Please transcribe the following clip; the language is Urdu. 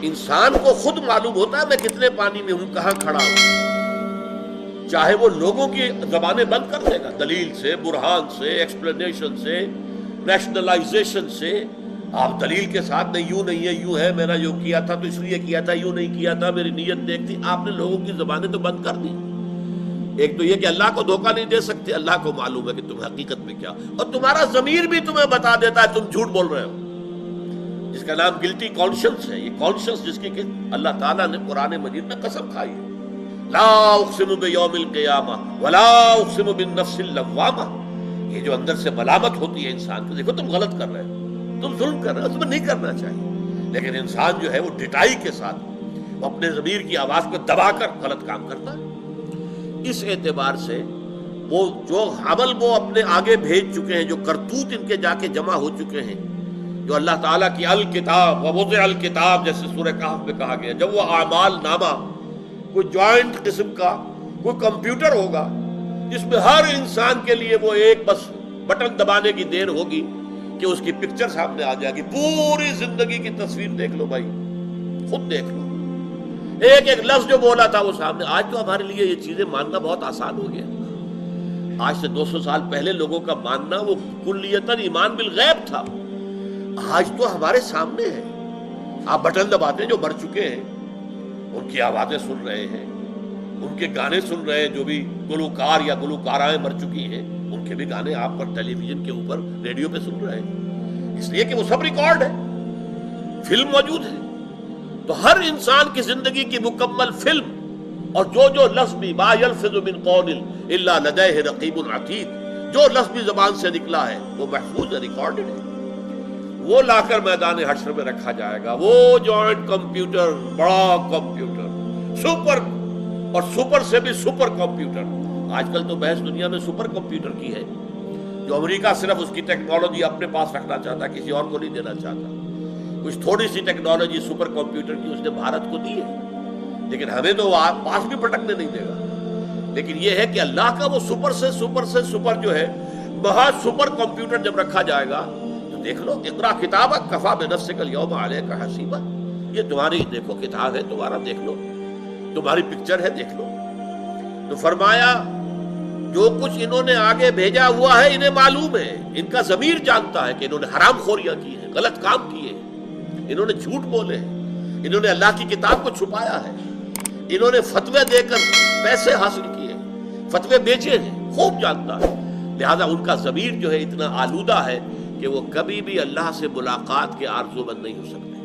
انسان کو خود معلوم ہوتا ہے میں کتنے پانی میں ہوں، کہاں کھڑا ہوں، چاہے وہ لوگوں کی زبانیں بند کر دے گا، دلیل سے، برہان سے، ایکسپلینیشن سے، ریشنلائزیشن سے۔ آپ دلیل کے ساتھ نہیں، یوں نہیں ہے، یوں ہے، میں نے جو کیا تھا تو اس لیے کیا تھا، یوں نہیں کیا تھا، میری نیت دیکھ تھی، آپ نے لوگوں کی زبانیں تو بند کر دی۔ ایک تو یہ کہ اللہ کو دھوکہ نہیں دے سکتے، اللہ کو معلوم ہے کہ تم حقیقت میں کیا، اور تمہارا ضمیر بھی تمہیں بتا دیتا ہے تم جھوٹ بول رہے ہو، جس کا نام گلٹی کانشنس ہے۔ یہ کانشنس جس کی کہ اللہ تعالیٰ نے قرآن مجید میں قسم کھائی ہے، لا اقسم بیوم القیامہ ولا اقسم بالنفس اللوامہ۔ یہ جو اندر سے ملامت ہوتی ہے انسان کو، دیکھو تم غلط کر رہے ہو، تم ظلم کر رہے ہو، تمہیں نہیں کرنا چاہیے، لیکن انسان جو ہے وہ ڈٹائی کے ساتھ وہ اپنے ضمیر کی آواز کو دبا کر غلط کام کرتا ہے۔ اس اعتبار سے وہ جو عمل وہ اپنے آگے بھیج چکے ہیں، جو کرتوت ان کے جا کے جمع ہو چکے ہیں، جو اللہ تعالیٰ کی الکتاب ووضع الکتاب جیسے سورہ کہف میں کہا گیا، جب وہ اعمال نامہ کوئی جوائنٹ قسم کا کوئی کمپیوٹر ہوگا جس میں ہر انسان کے لیے وہ ایک بس بٹن دبانے کی دیر ہوگی کہ اس کی پکچر سامنے آ جائے گی، پوری زندگی کی تصویر دیکھ لو بھائی، خود دیکھ لو، ایک ایک لفظ جو بولا تھا وہ سامنے۔ آج تو ہمارے لیے یہ چیزیں ماننا بہت آسان ہو گیا، آج سے 200 سال پہلے لوگوں کا ماننا وہ کلیتاً ایمان بالغیب تھا، آج تو ہمارے سامنے ہے۔ آپ بٹن دباتے ہیں، جو مر چکے ہیں ان کی آوازیں سن رہے ہیں، ان کے گانے سن رہے ہیں، جو بھی گلوکار یا گلوکارائیں مر چکی ہیں ان کے بھی گانے آپ پر ٹیلی ویژن کے اوپر ریڈیو پہ سن رہے ہیں، اس لیے کہ وہ سب ریکارڈ ہے، فلم موجود ہے۔ تو ہر انسان کی زندگی کی مکمل فلم، اور جو لفظ بھی ما یلفظ من قول الا لدیہ رقیب عتید، جو لفظ بھی زبان سے نکلا ہے وہ محفوظ ہے، ریکارڈڈ ہے، وہ لا کر میدان حشر میں رکھا جائے گا۔ وہ جوائنٹ کمپیوٹر، بڑا کمپیوٹر، سپر اور سپر سے بھی سپر کمپیوٹر، آج کل تو بحث دنیا میں سپر کمپیوٹر کی ہے، جو امریکہ صرف اس کی ٹیکنالوجی اپنے پاس رکھنا چاہتا، کسی اور کو نہیں دینا چاہتا۔ کچھ تھوڑی سی ٹیکنالوجی سپر کمپیوٹر کی اس نے بھارت کو دی ہے، لیکن ہمیں تو پاس بھی پٹکنے نہیں دے گا۔ لیکن یہ ہے کہ اللہ کا وہ سپر سے سپر جو ہے، مہا سپر کمپیوٹر جب رکھا جائے گا تو دیکھ لو، اقرا کتابک کفی بنفسک اليوم علیک حسیبا، یہ تمہاری دیکھو کتاب ہے، تمہارا دیکھ لو، تمہاری پکچر ہے، دیکھ لو۔ تو فرمایا جو کچھ انہوں نے آگے بھیجا ہوا ہے انہیں معلوم ہے، ان کا ضمیر جانتا ہے کہ انہوں نے حرام خوریاں کی ہیں، غلط کام کیے ہیں، انہوں نے جھوٹ بولے ہیں، انہوں نے اللہ کی کتاب کو چھپایا ہے، انہوں نے فتوے دے کر پیسے حاصل کیے، فتوے بیچے ہیں، خوب جانتا ہے۔ لہذا ان کا ضمیر جو ہے اتنا آلودہ ہے کہ وہ کبھی بھی اللہ سے ملاقات کے آرزو مند نہیں ہو سکتے۔